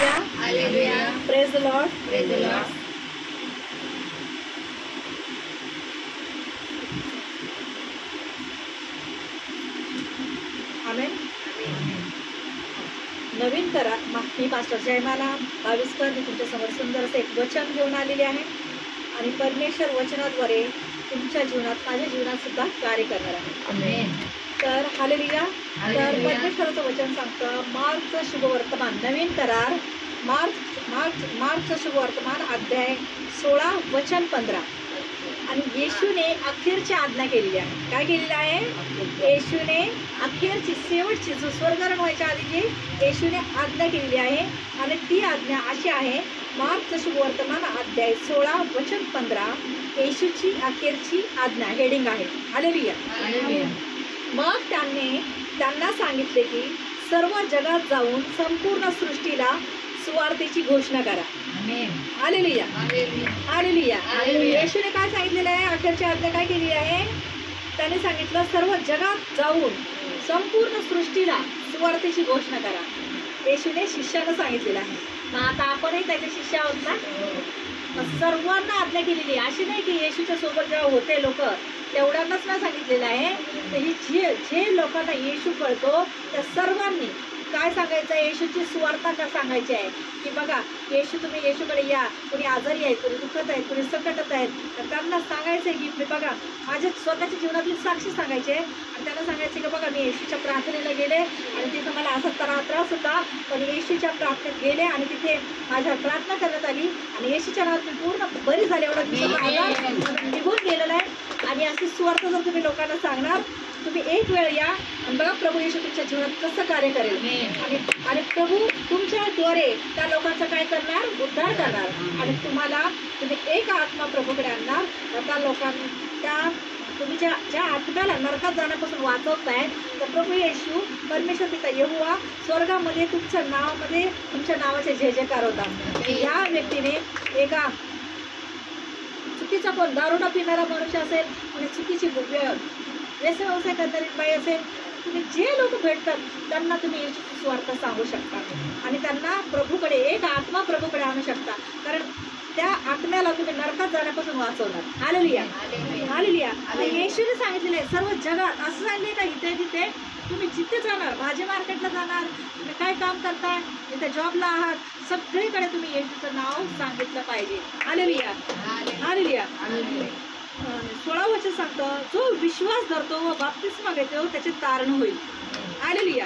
Hallelujah. Praise the Lord. Amen. नवीन करा. मी पास्टर जयमाला भाविस्कर मी तुमच्यासमोर सुंदर असं एक वचन घेऊन आलेले आहे आणि परमेश्वर वचनाद्वारे तुमच्या जीवनात माझ्या जीवनात सुद्धा कार्य करणार आहे. तर हालेलुया. तर परमेश्वराचं वचन सांगतं मार्कचं शुभवर्तमान नवीन करार मार्कचं शुभवर्तमान अध्याय 16 वचन 15. आणि येशूने अखेरची आज्ञा केलेली आहे. काय केलेली आहे? येशूने अखेरची शेवटची जो स्वर्गारोहण व्हायच्या आधी जी येशूने आज्ञा केलेली आहे आणि ती आज्ञा अशी आहे. मार्कचं शुभवर्तमान अध्याय 16 वचन 15 येशूची अखेरची आज्ञा हेडिंग आहे. हालेलुया. मग त्यांना सांगितले की सर्व जगात जाऊन संपूर्ण सृष्टीला सुवार्तेची घोषणा करा. हालेलुया. हालेलुया. येशूने काय सांगितलेलं आहे? अखेरची आज्ञा काय केली आहे? त्याने सांगितलं सर्व जगात जाऊन संपूर्ण सृष्टीला सुवार्तेची घोषणा करा. येशूने शिष्यानं सांगितलेलं आहे. मग आता आपणही त्याचे शिष्य आहोत ना. सर्वांना आज्ञा केलेली आहे. अशी नाही की येशूच्या सोबत जेव्हा होते लोक तेवढ्यांनाच ना सांगितलेलं आहे. तर ही जे लोकांना येशू कळतो त्या सर्वांनी काय सांगायचं आहे? येशूची सुवार्ता का सांगायची आहे की बघा तुम्ही येशूकडे या. कुणी आजारी आहेत, कुणी दुखत आहेत, कुणी संकटात आहेत. तर त्यांना सांगायचं आहे की बघा माझ्या स्वतःच्या जीवनातली साक्षी सांगायची आहे आणि त्यांना सांगायचे की बघा मी येशूच्या प्रार्थनेला गेले आणि तिथं मला असा त्रास होता पण येशूच्या प्रार्थनेत गेले आणि तिथे माझ्यावर प्रार्थना करण्यात आली आणि येशूच्या नावात मी पूर्ण बरी झाले. एवढा दिवसाचा आजार निघून गेलेला आहे. आणि अशी सुवार्ता जर तुम्ही लोकांना सांगणार तुम्ही एक वेळ या आणि बघा प्रभू येशू तुमच्या जीवनात कसं कार्य करेल आणि प्रभू तुमच्याद्वारे त्या लोकांचं काय करणार? उद्धार करणार आणि तुम्ही एक आत्मा प्रभूकडे आणणार. त्या लोकांना तुम्ही ज्या आत्म्याला नरकात जाण्यापासून वाचवताय तर प्रभू येशू परमेश्वर पिता यहोवा स्वर्गामध्ये तुमच्या नावाचे जय जयकार होतात. या व्यक्तीने एका चुकीचा कोण दारुडा पिणारा मनुष्य असेल आणि चुकीची व्यवसाय करणारी बाई असेल तुम्ही जे लोक भेटतात त्यांना तुम्ही येशूची सुवार्ता सांगू शकता आणि त्यांना प्रभूकडे एक आत्मा प्रभूकडे आणू शकता. कारण त्या आत्म्याला तुम्ही नरकात जाण्यापासून वाचवणार. हालेलुया. हालेलुया. येशूने सांगितलेलं आहे सर्व जगात असं सांगितले का इथे तिथे तुम्ही जिथे जाणार भाजी मार्केटला जाणार तुम्ही काय काम करताय इथे जॉबला आहात सगळीकडे तुम्ही येशूचं नाव सांगितलं पाहिजे. हालेलुया. हालेलुया. 16 वचन सांगतं जो विश्वास धरतो व बाप्तिस्मा घेतो त्याचे तारण होईल. हालेलुया.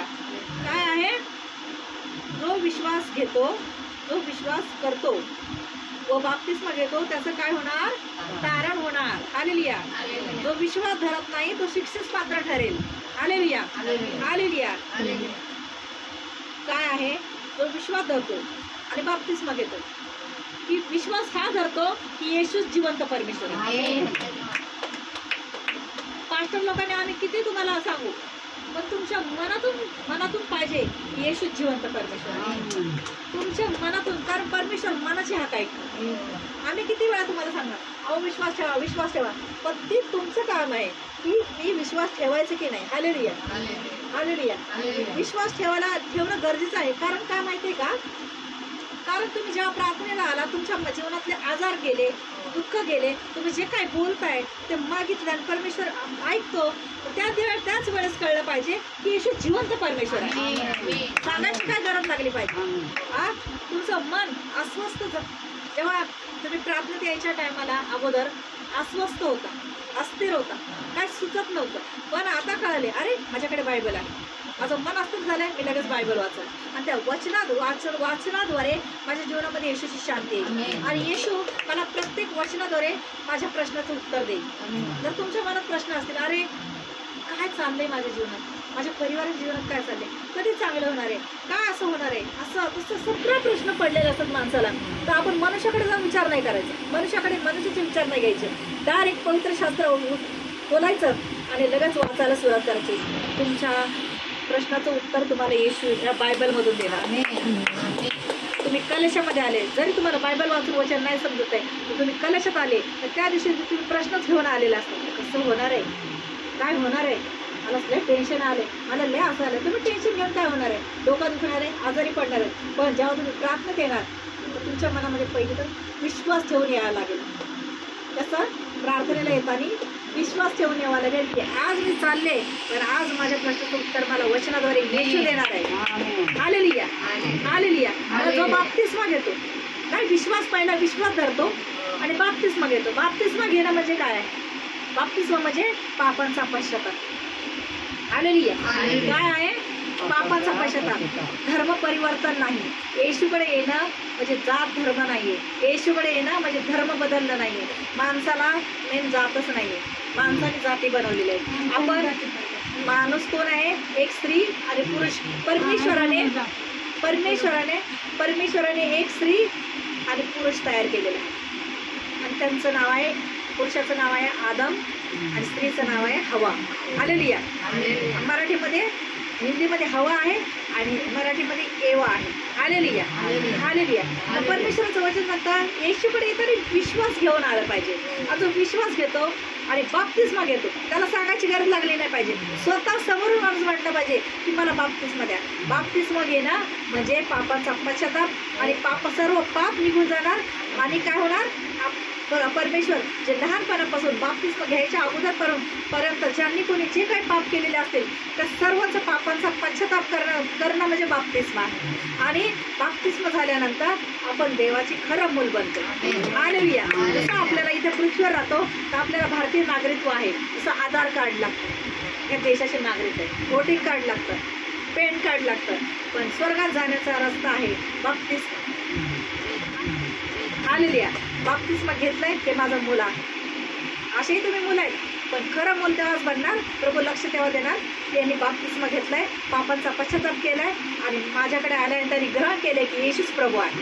काय आहे? जो विश्वास घेतो जो विश्वास करतो व बाप्तिस्मा घेतो त्याचं काय होणार? तारण होणार. हालेलुया. जो विश्वास धरत नाही तो शिक्षेस पात्र ठरेल. हालेलुया. हालेलुया. काय आहे? जो विश्वास धरतो आणि बाप्तिस्मा घेतो की विश्वास हा धरतो की येशूच जिवंत परमेश्वर आहे. पास्टर लोकांनी आम्ही किती तुम्हाला सांगू पण तुमच्या मनातून पाहिजे की येशू जिवंत परमेश्वर आहे. तुमच्या मनातून. कारण परमेश्वर मनाची हाक आहे. आम्ही किती वेळा तुम्हाला सांगणार अहो विश्वास ठेवा पण ती तुमचं काम आहे की मी विश्वास ठेवायचं की नाही. हालेलुया. हालेलुया. विश्वास ठेवणं गरजेचं आहे. कारण काय माहितीये का? कारण तुम्ही जेव्हा प्रार्थनेला आला तुमच्या जीवनातले आजार गेले दुःख गेले तुम्ही जे काय बोलताय ते मागितलं आणि परमेश्वर ऐकतो त्याच वेळेस कळलं पाहिजे की येशू जिवंत परमेश्वर आहे. सांगायची काय गरज लागली पाहिजे. तुमचं मन अस्वस्थ जेव्हा तुम्ही प्रार्थनेत यायच्या टायमाला अगोदर अस्वस्थ होता अस्थिर होता काय सुचत नव्हतं पण आता कळाले अरे माझ्याकडे बायबल आहे. माझं मन अस्थिर झालंय मी लगेच बायबल वाचलं आणि त्या वाचनाद्वारे माझ्या जीवनामध्ये येशूची शांती येईल आणि येशू मला प्रत्येक वचनाद्वारे माझ्या प्रश्नाचं उत्तर देईल. जर तुमच्या मनात प्रश्न असतील अरे काय चाललंय माझ्या जीवनात माझ्या परिवाराच्या जीवनात काय चाललंय कधी चांगलं होणार आहे काय असं होणार आहे असं तसं सगळं प्रश्न पडलेले असतात माणसाला तर आपण मनुष्याकडे जाऊन विचार नाही करायचा. मनुष्याचे विचार नाही घ्यायचे. डायरेक्ट पवित्र शास्त्र बोलायचं आणि लगेच वाचायला सुरुवात करायची. तुमच्या प्रश्नाचं उत्तर तुम्हाला येशू या बायबलमधून देणार. तुम्ही कलशामध्ये आले जरी तुम्हाला बायबल वाचून वचन नाही समजत आहे तर तुम्ही कलशात आले तर त्या दिवशी तुम्ही प्रश्नच घेऊन आलेला असतो कसं होणार आहे काय होणार आहे मला लय टेन्शन आले, मला लय असं आलं. तुम्ही टेन्शन घेऊन काय होणार आहे? डोकं दुखणार आहे, आजारी पडणार आहे. पण जेव्हा तुम्ही प्रार्थनेत येणार तर तुमच्या मनामध्ये पहिले तर विश्वास ठेवून यायला लागेल. कसं? प्रार्थनेला येताना विश्वास ठेवून यावा लागेल की आज मी चालले, पण आज माझ्या प्रश्नाचं उत्तर मला वचनाद्वारे येशू देणार आहे. Hallelujah, hallelujah. मला जो बाप्तिस्मा घेतो, काय विश्वास, पहिला विश्वास धरतो आणि बाप्तिस्मा घेतो. बाप्तिस्मा घेणं म्हणजे काय आहे? बाप्तिस्मा म्हणजे पापांचा पश्चाताप. हालेलुया. काय आहे? पापाचा पश्चाताप. धर्म परिवर्तन नाही. येशूकडे येणं म्हणजे जात धर्म नाहीये. येशूकडे येणं म्हणजे धर्म बदलणं नाहीये. माणसाला मेन जातच नाहीये, माणसाने जाती बनवलेल्या आहेत. आपण माणूस कोण आहे? एक स्त्री आणि पुरुष. परमेश्वराने एक स्त्री आणि पुरुष तयार केलेला आहे आणि त्यांचं नाव आहे, पुरुषाचं नाव आहे आदम आणि स्त्रीचं नाव आहे हवा. हालेलुया. मराठीमध्ये, हिंदीमध्ये हवा आहे आणि मराठीमध्ये एवा आहे. Hallelujah, hallelujah. परमेश्वराचं वचन म्हणतात येशूकडे येताना विश्वास घेऊन आलं पाहिजे. जो विश्वास घेतो आणि बाप्तिस्मा घेतो त्याला सांगायची गरज लागली नाही पाहिजे. स्वतः समोरून माणूस म्हटलं पाहिजे की मला बाप्तिस्मा द्या. बाप्तिस्मा घेणं म्हणजे पापाचा पश्चाताप आणि सर्व पाप निघून जाणार. आणि काय होणार? परमेश्वर जे लहानपणापासून बाप्तिस्मा घ्यायच्या अगोदरपर्यंत ज्यांनी कोणी जे काही पाप केलेले असतील त्या सर्वच पापांचा पश्चाताप करणं म्हणजे बाप्तिस्मा आहे. आणि बाप्तिस्मा झाल्यानंतर आपण देवाची खरं मूल बनतो. हालेलुया. जसं आपल्याला इथे पृथ्वीवर राहतो तर आपल्याला भारतीय नागरिकत्व आहे, जसं आधार कार्ड लागतं, या देशाचे नागरिक आहे, वोटिंग कार्ड लागतं, पॅन कार्ड लागतं. पण स्वर्गात जाण्याचा रस्ता आहे बाप्तिस्मा. हालेलुया. बाप्तिस्मा घेतलाय ते माझं मूल आहे. असेही तुम्ही मुलं आहेत, पण खरं मूल तेव्हाच बनणार, प्रभू लक्ष तेव्हा देणार. त्यांनी बाप्तिस्मा घेतलाय, पापांचा पश्चाताप केलाय आणि माझ्याकडे आल्याने त्यांनी ग्रहण केले की येशूच प्रभू आहे.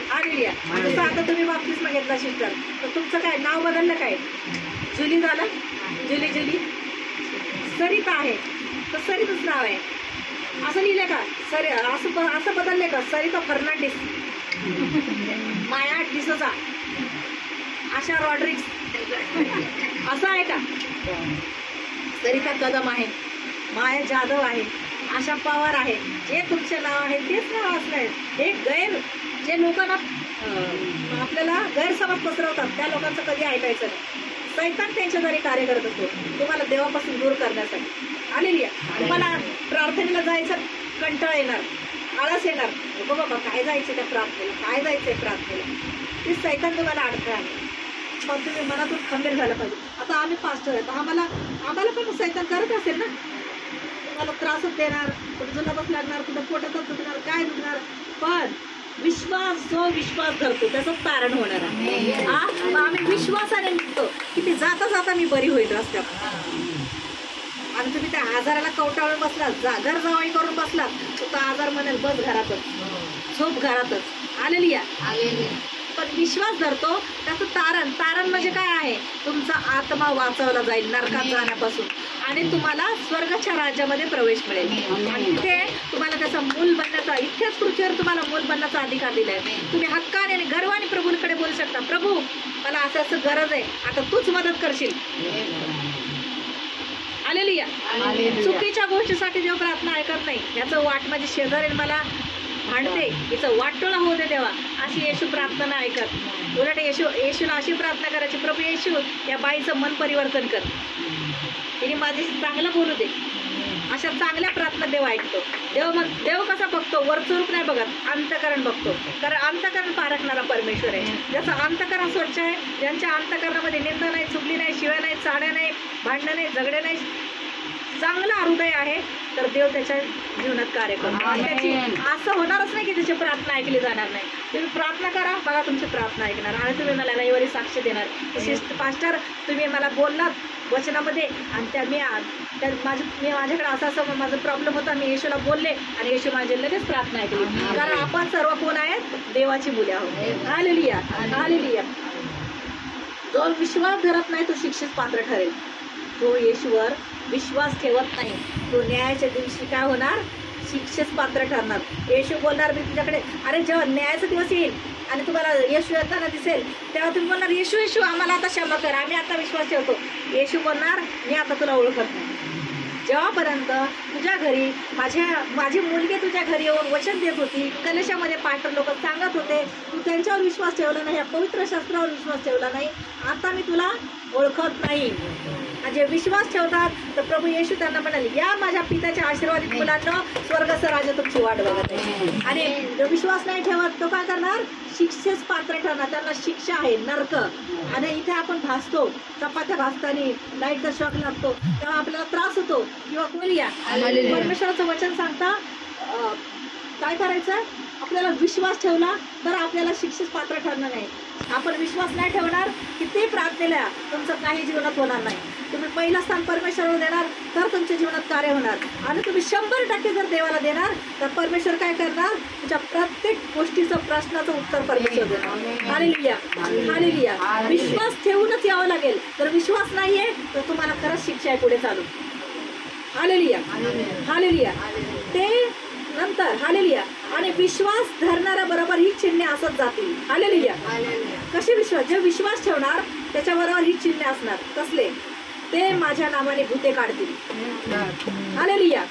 हालेलुया. जसं आता तुम्ही बाप्तिस्मा घेतला सिस्टर, तर तुमचं काय नाव बदललं? काय जुली झालं? जुली सरिता आहे तर सरिताच नाव आहे असं लिहिलं का? असं बदलले का? सरिता फर्नांडिस, माया डिसोजा, आशा रॉड्रिक्स असं आहे का? सरिता कदम आहे, माया जाधव आहे, आशा पवार आहे. जे तुमचे नाव आहे तेच नाव असलं आहे. हे जे लोकांना आपल्याला गैरसमज पसरवतात त्या लोकांचं कधी ऐकायचं नाही. सैतान त्यांच्याद्वारे कार्य करत असतो तुम्हाला देवापासून दूर करण्यासाठी. हालेलुया. तुम्हाला प्रार्थनेला जायचं कंटाळा येणार, आळस येणार, बाबा काय जायचं त्या प्रार्थनेला, काय जायचंय प्रार्थनेला, ते सैतान तुम्हाला अडथळा आहे. पण तुम्ही मनातून खंबीर झालं पाहिजे. आता आम्ही पास्टर आहेत, आम्हाला पण सैतान करत असेल ना, तुम्हाला त्रासच देणार, कुठं जुलाबच लागणार, कुठं पोटातच दुखणार, काय दुखणार. पण जो विश्वास धरतो त्याचं तारण होणार आहे. आम्ही विश्वासाने निघतो की ते जाता जाता मी बरी होईल रस्त्यात. आणि तुम्ही त्या आजाराला कवटाळून बसलात, घर जावाई करून बसलात, तो आजार म्हणेल बस घरातच, झोप घरातच. हालेलुया. पण विश्वास धरतो त्याचं तारण म्हणजे काय आहे? तुमचा आत्मा वाचवला जाईल नरकात जाण्यापासून आणि तुम्हाला स्वर्गाच्या राज्यामध्ये प्रवेश मिळेल. आणि तिथे तुम्हाला त्याचा मूल बनण्याचा, इतक्याच पृथ्वीवर तुम्हाला मूल बनण्याचा अधिकार दिला आहे. तुम्ही हक्काने आणि गर्वाने प्रभूंकडे बोलू शकता, प्रभू मला असं गरज आहे, आता तूच मदत करशील. हालेलुया. चुकीच्या गोष्टीसाठी देव प्रार्थना ऐकत नाही. याचं वाट माझी शेजारी मला भांडते, हिचं वाटोळा होऊ दे देवा, अशी येशू प्रार्थना नाही ऐकत. उलट येशूला अशी प्रार्थना करायची, प्रभू येशू या बाईचं मन परिवर्तन कर, तिने माझ्याशी चांगलं बोलू दे. अशा चांगल्या प्रार्थना देव ऐकतो. देव कसा बघतो? वरचं रूप नाही बघत, अंतकरण बघतो. कारण अंतकरण पारखणारा परमेश्वर आहे. ज्याचं अंतकरण स्वच्छ आहे, ज्यांच्या अंतकरणामध्ये निंदा नाही, चुगली नाही, शिव्या नाही, चाड्या नाही, भांडणं नाही, झगडे नाही, चांगला हृदय आहे, तर देव त्याच्या जीवनात कार्य करतो. त्याची असं होणारच नाही की त्याची प्रार्थना ऐकली जाणार नाही. तुम्ही प्रार्थना करा, बघा तुमची प्रार्थना ऐकणार आणि तुम्ही मला रविवारी साक्ष देणार. पास्टर तुम्ही मला बोललात वचनामध्ये आणि मी माझ्याकडे असं माझं प्रॉब्लेम होता, मी येशूला बोलले आणि येशू माझे लगेच प्रार्थना ऐकली. कारण आपण सर्व कोण आहेत? देवाची मुले आहोत. Hallelujah, hallelujah. जो विश्वास धरत नाही तो शिक्षेस पात्र ठरेल. जो येशूवर विश्वास ठेवत नाही तो न्यायाच्या दिवशी काय होणार? शिक्षेस पात्र ठरणार. येशू बोलणार मी तुझ्याकडे, अरे जेव्हा न्यायाचा दिवस येईल आणि तुम्हाला येशू येताना दिसेल तेव्हा तुम्ही बोलणार येशू आम्हाला आता क्षमा कर, आम्ही आता विश्वास ठेवतो. येशू बोलणार मी आता तुला ओळखत नाही. जेव्हापर्यंत तुझ्या घरी माझी मुलगी तुझ्या घरी येऊन वचन देत होती, कलशामध्ये पास्टर लोक सांगत होते, तू त्यांच्यावर विश्वास ठेवला नाही, पवित्र शास्त्रावर विश्वास ठेवला नाही, आता मी तुला ओळखत नाही. जे विश्वास ठेवतात तर प्रभू येशू त्यांना म्हणाले, या माझ्या पित्याच्या आशीर्वादित मुलांना, स्वर्गाचं राज्य तुमची वाट बघत आहे. आणि जो विश्वास नाही ठेवत तो काय करणार? शिक्षेस पात्र ठरणार, त्यांना शिक्षा आहे, नरक. आणि इथे आपण भासतो, चपात्या भासताना लाईटचा शॉक लागतो तेव्हा आपल्याला त्रास होतो किंवा बोलूया. परमेश्वराचं वचन सांगता काय करायचं? आपल्याला विश्वास ठेवला तर आपल्याला शिक्षेस पात्र ठरणार नाही. आपण विश्वास नाही ठेवणार, किती प्रार्थनेला तुमचं काही जीवनात होणार नाही. तुम्ही पहिलं स्थान परमेश्वराला देणार तर तुमच्या जीवनात कार्य होणार. आणि तुम्ही 100% जर देवाला देणार तर परमेश्वर काय करणार? तुमच्या प्रत्येक गोष्टीचं, प्रश्नाचं उत्तर परमेश्वर देणार. Hallelujah, hallelujah. विश्वास ठेवूनच यावं लागेल. जर विश्वास नाहीये तर तुम्हाला खरंच शिक्षा आहे पुढे चालू. Hallelujah, hallelujah. ते नंतर हालेलुया. आणि विश्वास धरणाऱ्या बरोबर ही चिन्हे असत जातील. हालेलुया. कसे विश्वास? जे विश्वास ठेवणार त्याच्याबरोबर ही चिन्हे असणार. कसले? ते माझ्या नावाने भूते काढतील. हालेलुया.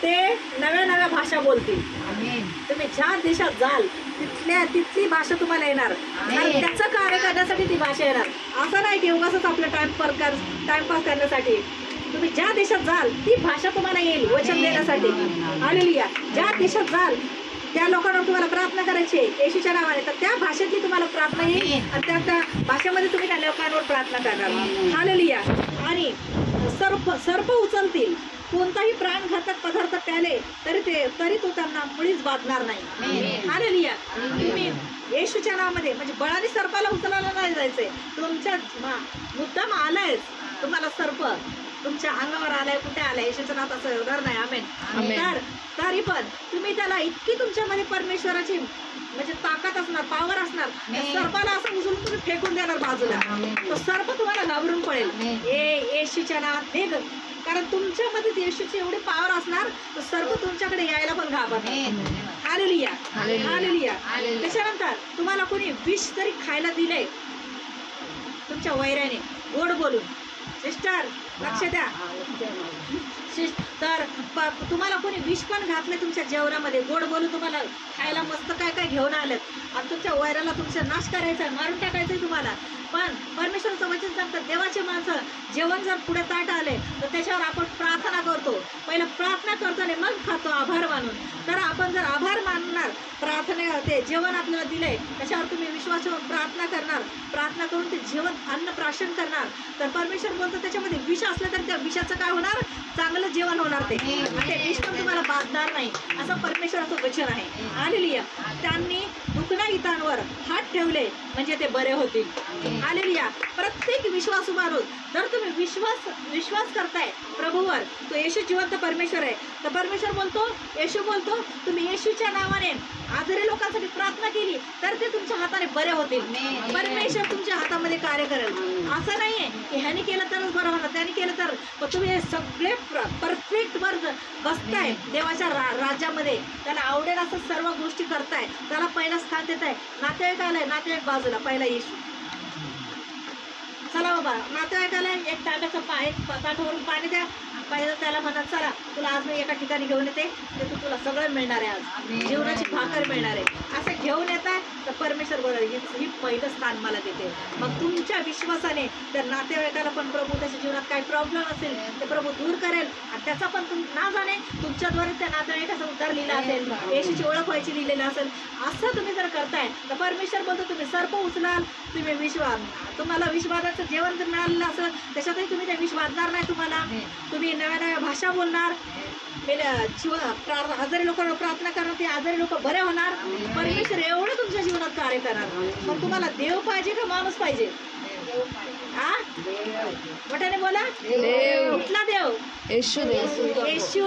ते नव्या नव्या भाषा बोलतील. तुम्ही ज्या देशात जाल तिथली भाषा तुम्हाला येणार. आणि त्याचं कार्य करण्यासाठी ती भाषा येणार. असं नाही की उगाच आपलं टाइमपास करण्यासाठी. तुम्ही ज्या देशात जाल ती भाषा तुम्हाला येईल वचन देण्यासाठी. हालेलुया. ज्या देशात जाल त्या लोकांवर तुम्हाला प्रार्थना करायची येशूच्या नावाने, तर त्या भाषेतली तुम्हाला प्रार्थना येईल आणि त्या भाषेमध्ये तुम्ही त्या लोकांवर प्रार्थना करणार. हालेलुया. आणि सर्प उचलतील. कोणताही प्राणघातक पदार्थ प्याले तरी तो त्यांना मुळीच बाधणार नाही. हालेलुया. तुम्ही येशूच्या नावामध्ये, म्हणजे बळाने सर्पाला उचलायला नाही जायचंय. तुमच्या मुद्दाम आलाय तुम्हाला सर्प, तुमच्या अंगावर आलाय, कुठे आलाय, येशूचं नाव असं होणार नाही. आमेन. तरी पण तुम्ही त्याला इतकी तुमच्यामध्ये परमेश्वराची म्हणजे ताकद असणार, पावर असणार, सर्पाला असं उचलून तुम्ही फेकून देणार बाजूला. तो सर्प तुम्हाला घाबरून पडेल. येशूच्या नावात वेग, कारण तुमच्यामध्ये येशूची एवढी पावर असणार, तो सर्प तुमच्याकडे यायला पण घाबरणार. Hallelujah, hallelujah. त्याच्यानंतर तुम्हाला कोणी विष जरी खायला दिले तुमच्या वैराने, गोड बोलून, सिस्टर लक्ष द्या, तर तुम्हाला कोणी विष पण घातले तुमच्या जेवणामध्ये, गोड बोलून तुम्हाला खायला मस्त काय काय घेऊन आलेत आणि तुमच्या वैराला तुमचा नाश करायचा आहे, मारून टाकायचं आहे तुम्हाला. पण परमेश्वराचं वचन सांगतात, देवाचे माणसं जेवण जर पुढे ताट आले तर त्याच्यावर आपण प्रार्थना करतो. पहिलं प्रार्थना करतो आणि मग खातो आभार मानून. तर आपण जर आभार मानणार, प्रार्थना ते जेवण आपल्याला दिलंय त्याच्यावर तुम्ही विश्वास ठेवून प्रार्थना करणार, प्रार्थना करून ते जेवण अन्न प्राशन करणार, तर परमेश्वर बोलतो त्याच्यामध्ये विष असलं तर त्या विषाचं काय होणार? चांगलं जेवण होणार. ते विष पण तुम्हाला बाधणार नाही, असं परमेश्वराचं वचन आहे. हालेलुया. त्यांनी दुखण्याइतांवर हात ठेवले म्हणजे ते बरे होतील. हालेलुया. प्रत्येक विश्वासू माणूस, जर तुम्ही विश्वास करताय प्रभूवर, तो येशू जिवंत परमेश्वर आहे, तर परमेश्वर बोलतो, येशू बोलतो, तुम्ही येशूच्या नावाने आजारी लोकांसाठी प्रार्थना केली तर ते तुमच्या हाताने बरे होतील. परमेश्वर तुमच्या हातामध्ये कार्य करेल. असं नाहीये की ह्याने केलं तरच बरं होणार, त्याने केलं तर. पण तुम्ही हे सगळे परफेक्ट वर बसताय देवाच्या राज्यामध्ये, त्याला आवडेल असं सर्व गोष्टी करताय, त्याला पहिलं स्थान देताय. नातेवाईक आलाय, नातेवाईक बाजूला, पहिला येशू. चला बाबा, नातेवाईक आलाय, एक ताटाचं ताटावरून पाणी द्या. पहिलं त्याला म्हणत, चला तुला आज मी एका ठिकाणी घेऊन येते, ते तुला सगळं मिळणार आहे, आज जीवनाची भाकर मिळणार आहे. असं घेऊन येत आहे तर परमेश्वर बोलणार, ही पहिलं स्थान मला देते. मग तुमच्या विश्वासाने त्या नातेवाईकाला पण प्रभू त्याच्या जीवनात काही प्रॉब्लेम असेल ते प्रभू दूर करेल. आणि त्याचा पण ना जाणे तुमच्याद्वारे त्या नातेवाईकाचा उद्धार लिहिला असेल, येशूची ओळख व्हायची लिहिलेलं असेल. असं तुम्ही जर करताय तर परमेश्वर बोलतो, तुम्ही सर्प उचलाल, तुम्ही तुम्हाला विषबाधाचं जेवण जर मिळालेलं असेल त्याच्यातही तुम्ही त्या विष बाधणार नाही तुम्हाला. तुम्ही नव्या नव्या भाषा बोलणार, आजारी लोकांवर प्रार्थना करणार, ते आजारी लोक बरे होणार. परमेश्वर एवढं तुमच्या जीवनात कार्य करणार. मग तुम्हाला देव पाहिजे का माणूस पाहिजे? हा, मोठ्याने बोला. कुठला देव? येशू. येशू,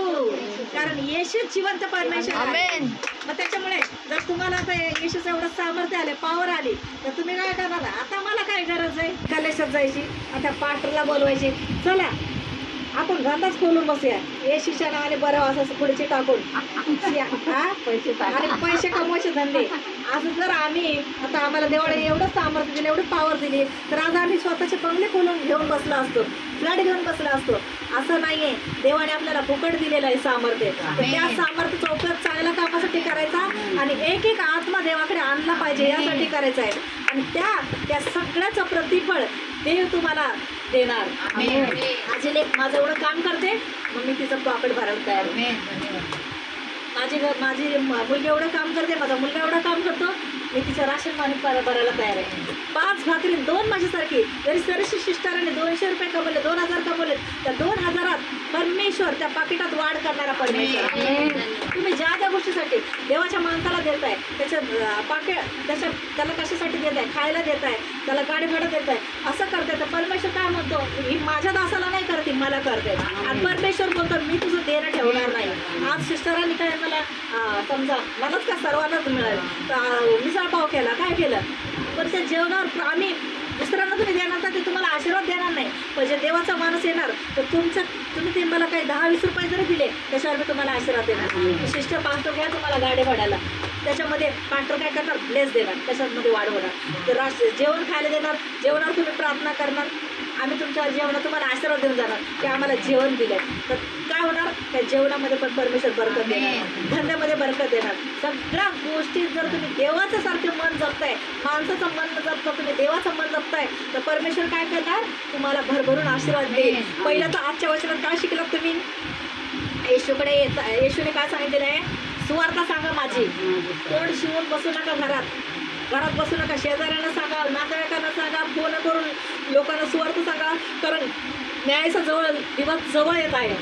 कारण येशू जिवंत परमेश्वर आहे. मग त्याच्यामुळे जर तुम्हाला आता येशूचं एवढं सामर्थ्य आले, पॉवर आली, तर तुम्ही काय करणार? आता मला काय गरज आहे कलेशात जायची, आता पास्टरला बोलवायची, चला आपण धंदाच खोलून बसूया येशूच्या नावाने बरं असं पुढचे टाकून हा आणि पैसे कमवायचे धंदे. असं जर आम्ही आता आम्हाला देवाने एवढं सामर्थ्य दिलं, एवढी पावर दिली, तर आज आम्ही स्वतःचे बंगले खोलून घेऊन बसलो असतो, फ्लॅट घेऊन बसला असतो. असं नाहीये, देवाने आपल्याला फुकट दिलेलं आहे सामर्थ्य. तर त्या सामर्थ्याचा उपयोग चांगल्या कामासाठी करायचा आणि एक एक आत्मा देवाकडे आणला पाहिजे यासाठी करायचा आहे. आणि त्या सगळ्याचं प्रतिफळ देव तुम्हाला देणार. माझी लेक माझं एवढं काम करते, मग मी तिचं प्रॉफिट भरायला तयार आहे. माझी मुलगी एवढं काम करते, माझा मुलगा एवढं काम करतो, मी तिचं राशन पाणी भरायला तयार आहे. 5 भाकरी 2 माझ्यासारखी जरी सरशी शिष्टाराने 200 रुपये कमवले, 2000 कमवले, त्या 2000 परमेश्वर त्या पाकिटात वाढ करणारा परमेश्वर. तुम्ही ज्या त्या गोष्टीसाठी देवाच्या माणसाला देताय, त्याच्या पाकिट त्याला कशासाठी देताय? खायला देताय, त्याला गाडी भाडं देताय, असं करताय. तर परमेश्वर काय म्हणतो? ही माझ्या दासाला नाही करते, मला करते. आणि परमेश्वर बोलतो मी तुझं देणं ठेवणार नाही. आज सिस्टरांनी काय मला समजा मलाच का सर्वांनाच मिळालं, मिसळ पाव केला, काय केलं, पण त्या जेवणावर आम्ही दुसऱ्यांना तुम्ही देणार तर ते तुम्हाला आशीर्वाद देणार नाही. पण जे देवाचा माणूस येणार तर तुम्ही ते मला काही 10-20 रुपये जरी दिले त्याच्यावर मी तुम्हाला आशीर्वाद देणार. सिस्टर पास्टर घ्या तुम्हाला गाडी भाड्याला, त्याच्यामध्ये पास्टर काय करणार? ब्लेस देणार, त्याच्यामध्ये वाढ होणार. तर जेवण खायला देणार, जेवणावर तुम्ही प्रार्थना करणार, आम्ही तुमच्या जेवणात तुम्हाला आशीर्वाद देऊन जाणार की आम्हाला जेवण दिलं. तर काय होणार? त्या जेवणामध्ये पण परमेश्वर बरकत देणार, धंद्यामध्ये बरकत देणार. सगळ्या गोष्टी जर तुम्ही देवाचं सारखे मन जपताय, माणसाचं मन जपता, तुम्ही देवाचं मन जपताय, तर परमेश्वर काय करणार? तुम्हाला भरभरून आशीर्वाद देईल. पहिलं तर आजच्या वचनात काय शिकलात तुम्ही? येशूने काय सांगितलेलं आहे? सुवार्ता सांगा माझी. तोंड शिवून बसू नका घरात बसू नका. शेजाऱ्यांना सांगा, नातेवाईकांना सांगा, फोन करून लोकांना सुवार्थ सांगा, कारण न्यायाचा दिवस जवळ येत आहे.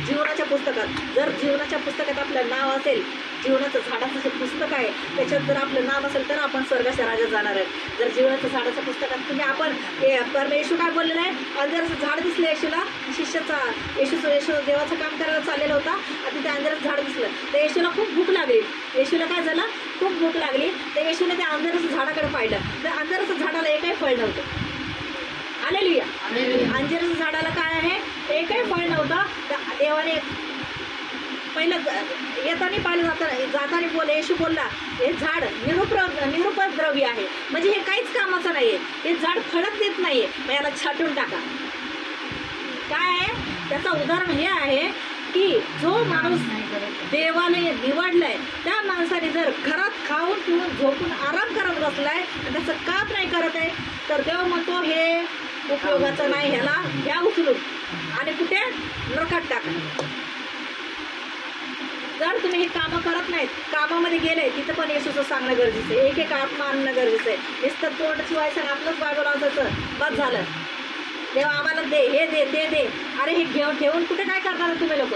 जीवनाच्या पुस्तकात जर जीवनाच्या पुस्तकात आपलं नाव असेल, जीवनाचं झाडाचं जे पुस्तक आहे त्याच्यात जर आपलं नाव असेल तर आपण स्वर्गाच्या राज्यात जाणार आहे. जर जीवनाच्या झाडाच्या पुस्तकात तुम्ही येशू काय बोललेलं आहे? अंधाराचं झाड दिसलं येशूला, शिष्याचा येशू देवाचं काम करायला चाललेलं होता आणि त्या अंधाराचं झाड दिसलं. तर येशूला खूप भूक लागली. येशूला काय झालं? खूप भूक लागली. तर येशूने त्या अंधाराचं झाडाकडे पाहिलं, तर अंधाराचं झाडाला एकही फळ नव्हतं. हालेलुया. अंजिराच्या झाडाला काय आहे? एकही फळ नव्हतं. तर देवाने पहिलं येताना पाहिलं, जाताना येशू बोलला हे झाड निरुपद्रवी आहे, म्हणजे हे काहीच कामाचं नाही आहे, हे झाड फळच देत नाही आहे, मग याला छाटून टाका. काय आहे त्याचं उदाहरण? हे आहे की जो माणूस देवाने निवडलाय त्या माणसाने जर घरात खाऊन पिऊन झोपून आराम करत बसलाय आणि त्याचं काम नाही करत आहे, तर देव म्हणतो हे उपयोगाचं नाही, ह्याला घ्या उचलून आणि कुठे? नरकात टाका. जर तुम्ही हे कामं करत नाहीत, कामामध्ये गेले, तिथं पण येशूचं सांगणं गरजेचं आहे. एक आत्मा आणणं गरजेचं आहे. नुसतं तोंड शिवायचं आणि आपलंच बायबल वाचायचं बस झालं. देवा आम्हाला दे, हे दे, ते दे. अरे हे ठेवून कुठे काय करणार तुम्ही लोक?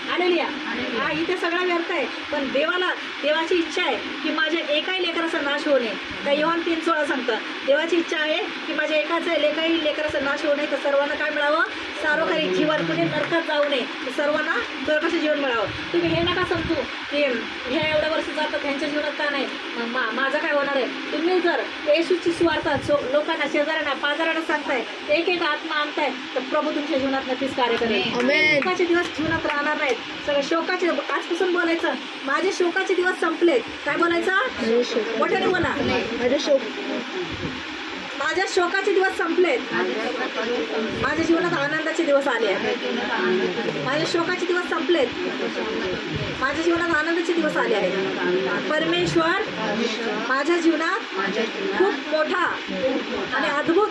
हालेलुया. हा इथे सगळा व्यर्थ आहे. पण देवाची इच्छा आहे की माझ्या एकाही लेकराचा नाश होऊ नये. तर योहान 3:16 सांगतं देवाची इच्छा आहे की माझ्या एकाही लेकराचा नाश होऊ नये, तर सर्वांना काय मिळावं? सार्वकालिक जीवन. कुठे नरकात जाऊ नये, तर सर्वांना स्वर्गाचं जीवन मिळावं. तुम्ही हे नका समजू की ह्या एवढ्या वर्ष जातात त्यांच्या जीवनात का नाही, माझं काय होणार आहे. तुम्ही जर येशूची सुवार्ता लोकांना, शेजाऱ्यांना, पाजाऱ्यांना सांगताय, एक आत्मा आणताय, तर प्रभू तुमच्या जीवनात नक्कीच कार्य करेल. शोकाचे दिवस जीवनात राहणार नाहीत. सगळं शोकाचे आजपासून बोलायचं माझे शोकाचे दिवस संपलेत. काय बोलायचं? मोठ्याने बोला. माझ्या शोकाचे दिवस संपलेत, माझ्या जीवनात आनंदाचे दिवस आले आहेत. माझ्या शोकाचे दिवस संपलेत, माझ्या जीवनात आनंदाचे दिवस आले आहेत. परमेश्वर माझ्या जीवनात खूप मोठा आणि अद्भुत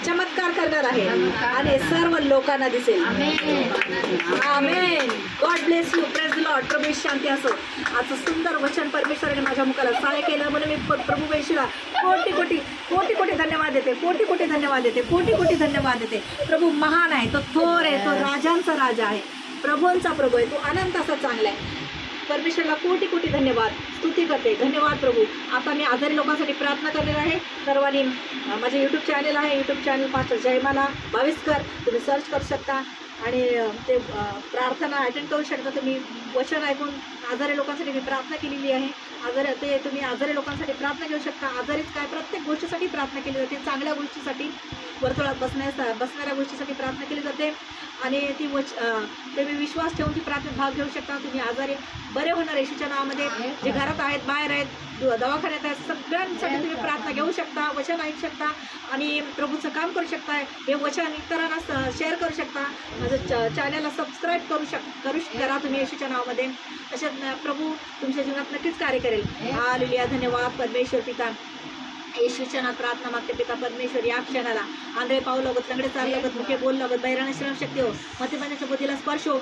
चमत्कार करणार आहे आणि सर्व लोकांना दिसेल. Amen. God bless you. Praise the Lord. प्रभू शांती असो. आजचं सुंदर वचन परमेश्वराने माझ्या मुखाला सहाय्य केलं म्हणून मी प्रभू येशूला कोटी धन्यवाद देते. कोटी धन्यवाद देते. कोटी धन्यवाद देते. प्रभू महान आहे, तो थोर आहे, तो राजांचा राजा आहे, प्रभूंचा प्रभू आहे, तो अनंत असा चांगला आहे. परमेश्वरला कोटी धन्यवाद, स्तुती करते. धन्यवाद प्रभू. आता मी आजारी लोकांसाठी प्रार्थना करणार आहे. सर्वांनी माझे यूट्यूब चॅनल आहे, यूट्यूब चॅनल पास्टर जयमाला भाविस्कर, तुम्ही सर्च करू शकता. आणि ते प्रार्थना अटेंड करू शकता तुम्ही. वचन ऐकून आजारी लोकांसाठी मी प्रार्थना केलेली आहे. ते तुम्ही आजारी लोकांसाठी प्रार्थना घेऊ शकता. आजारीच काय, प्रत्येक गोष्टीसाठी प्रार्थना केली जाते. चांगल्या गोष्टीसाठी, वर्तुळात बसणाऱ्या गोष्टीसाठी प्रार्थना केली जाते. आणि तुम्ही विश्वास ठेवून ती प्रार्थनेत भाग घेऊ शकता. तुम्ही आजारी बरे होणार येशूच्या नावामध्ये. जे घरात आहेत, बाहेर आहेत, दवाखान्यात आहेत, सगळ्यांसाठी तुम्ही प्रार्थना घेऊ शकता, वचन ऐकू शकता आणि प्रभूचं काम करू शकता. हे वचन इतरांना शेअर करू शकता. माझं चॅनलला सबस्क्राईब करा तुम्ही येशूच्या नावामध्ये. तसेच प्रभू तुमच्या जीवनात नक्कीच कार्य करेल. हालेलुया. धन्यवाद परमेश्वर पिता. येशूच्या नावात प्रार्थना मागते पिता परमेश्वर. या क्षणाला आंधळे पाऊल लगत, लंगडे चाल लगत, मुखे बोल लगत, बैराने श्रम शक्ती हो, मध्यमानाच्या बुद्धीला स्पर्श हो,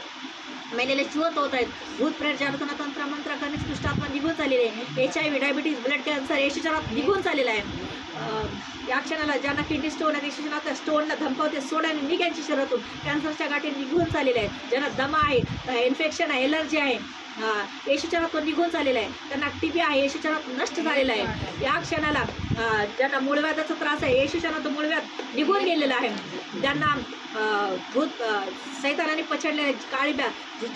मेलेले जिवंत होत आहेत. भूत प्रेत जादूटोणा तंत्र मंत्र करण्याची दुष्ट आत्मा निघून चाललेली आहे. HIV, डायबिटीज, ब्लड कॅन्सर येशूच्या नावात निघून चाललेला आहे. या क्षणाला ज्यांना किडनी स्टोन आहे येशूच्या नावात स्टोनला धमकावते, सोड्याने निघायची शरीरातून. कॅन्सरच्या गाठी निघून चाललेल्या आहेत. ज्यांना दमा आहे, इन्फेक्शन आहे, एलर्जी आहे, येशूच्या नावात निघून चाललेला आहे. त्यांना TB आहे, येशूच्या नावात नष्ट झालेला आहे. या क्षणाला ज्यांना मूळव्याधाचा त्रास आहे येशूच्या नावात मूळव्याध निघून गेलेला आहे. ज्यांना भूत सैतानाने पछाडलेला काळी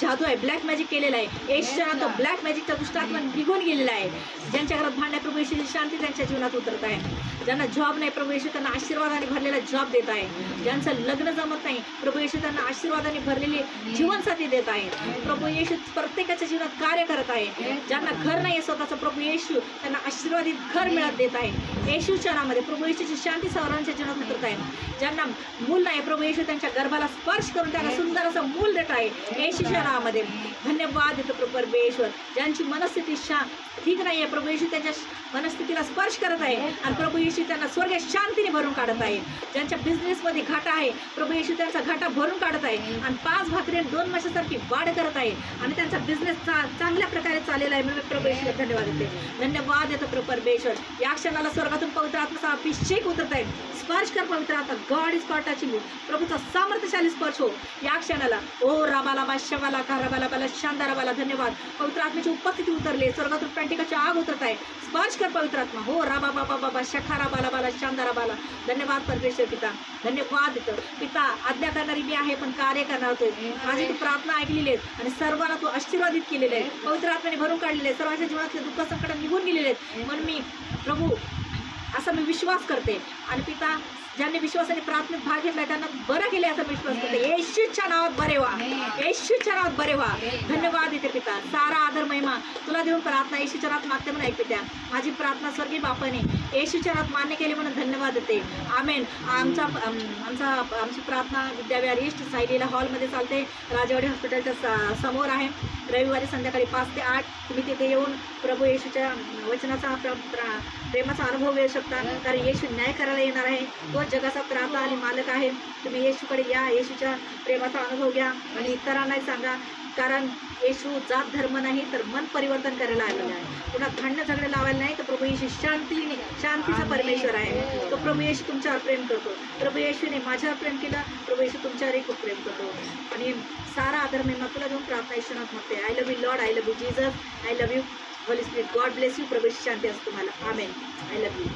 जादू आहे, ब्लॅक मॅजिक केलेला आहे, येशूच्या नावात ब्लॅक मॅजिकचा दुष्ट आत्मा निघून गेलेला आहे. ज्यांच्या घरात भांडणे, प्रभू येशूची शांती त्यांच्या जीवनात उतरत आहे. ज्यांना जॉब नाही, प्रभू येशू त्यांना आशीर्वादाने भरलेला जॉब देत आहे. ज्यांचं लग्न जमत नाही, प्रभू येशू त्यांना आशीर्वादाने भरलेली जीवनसाथी देत आहे. प्रभू येशू प्रत्येकाच्या जीवनात कार्य करत आहे. ज्यांना घर नाही आहे स्वतःचं, प्रभू येशू त्यांना आशीर्वादित घर मिळत देत आहे. येशूच्या नावामध्ये प्रभू येशूची शांती सर्वांच्या जीवनात उतरत आहे. ज्यांना मूल नाही, प्रभू येशू त्यांच्या गर्भाला स्पर्श करून त्यांना सुंदर असं मूल देत आहे येशूच्या नावामध्ये. धन्यवाद देतो प्रभू परमेश्वर. ज्यांची मनस्थिती ठीक नाही आहे, प्रभू येशू त्यांच्या मनस्थितीला स्पर्श करत आहे आणि प्रभू येशू त्यांना स्वर्गीय शांतीने भरून काढत आहे. ज्यांच्या बिझनेसमध्ये घाटा आहे, प्रभू येशू त्यांचा घाटा भरून काढत आहे आणि 5 भाकरी 2 माशासारखी वाढ करत आहे आणि त्यांचा बिझनेस चांगल्या प्रकारे चाललेला आहे. म्हणून प्रभू येशूला धन्यवाद देते. धन्यवाद देतो प्रभू परमेश्वर. या क्षणाला स्वर्गातून पवित्र आत्म्याचा अभिषेक उतरत आहे. स्पर्श कर पवित्र आत्मा. God is touching you. प्रभूचा सामर्थ्यशाली स्पर्श हो या क्षणाला. ओ राबाला बा शवाला काराबाला बाला शांदाराबाला. धन्यवाद. पवित्र आत्म्याची उपस्थिती उतरली. स्वर्गातून पेंटिकाची आग उतरत आहे. स्पर्श कर पवित्र आत्मा. हो राबा बाबा बाबा शखारा बाला बाला शांदाराबाला. धन्यवाद परमेश्वर पिता. धन्यवाद देतो पिता. आज्ञा करणारी मी आहे पण कार्य करणार होते. माझी तू प्रार्थना ऐकलेली आहे आणि सर्वांना तू आशीर्वादित केलेले आहे. पवित्र आत्म्याने भरून काढलेले आहे. सर्वांच्या जीवनातले दुःख संकट निघून गेलेले आहेत. म्हणून मी प्रभू असा मी विश्वास करते आणि पिता ज्यांनी विश्वासाने प्रार्थनेत भाग घेतला त्यांना बरं केले असा विश्वास करते. येशूच्या नावात बरे व्हा. येशूच्या नावात बरे व्हा. धन्यवाद देते पिता. सारा आदर महिमा तुला देऊन प्रार्थना येशूच्या नावात मागते म्हणून ऐकते. त्या माझी प्रार्थना स्वर्गीय बापाने येशूच्या नावात मान्य केली म्हणून धन्यवाद देते. आमेन. आमची प्रार्थना विद्याविहार ईस्ट सायलीला हॉलमध्ये चालते. राजवाडी हॉस्पिटलच्या समोर आहे. रविवारी संध्याकाळी 5 ते 8 तुम्ही तिथे येऊन प्रभू येशूच्या वचनाचा प्रेमाचा अनुभव घेऊ शकता. कारण येशू न्याय करायला येणार आहे. तो जगाचा त्राता आणि मालक आहे. तुम्ही येशूकडे या. येशूच्या प्रेमाचा अनुभव घ्या आणि इतरांनाही सांगा. कारण येशू जात धर्म नाही तर मन परिवर्तन करायला आलेला आहे. पुन्हा भांडणं झगडे लावायला नाही तर प्रभू येशू शांतीचा परमेश्वर आहे. तो प्रभू येशू तुमच्यावर प्रेम करतो. प्रभू येशूने माझ्यावर प्रेम केलं. प्रभू येशू तुमच्यावरही खूप प्रेम करतो. आणि सारा आदर महिमा तुला देऊन प्रार्थना येशूनात म्हणते. I love you Lord. I love you Jesus. I love you holy spirit. God bless you. प्रभू शांती असतो तुम्हाला. आमेन. I love you.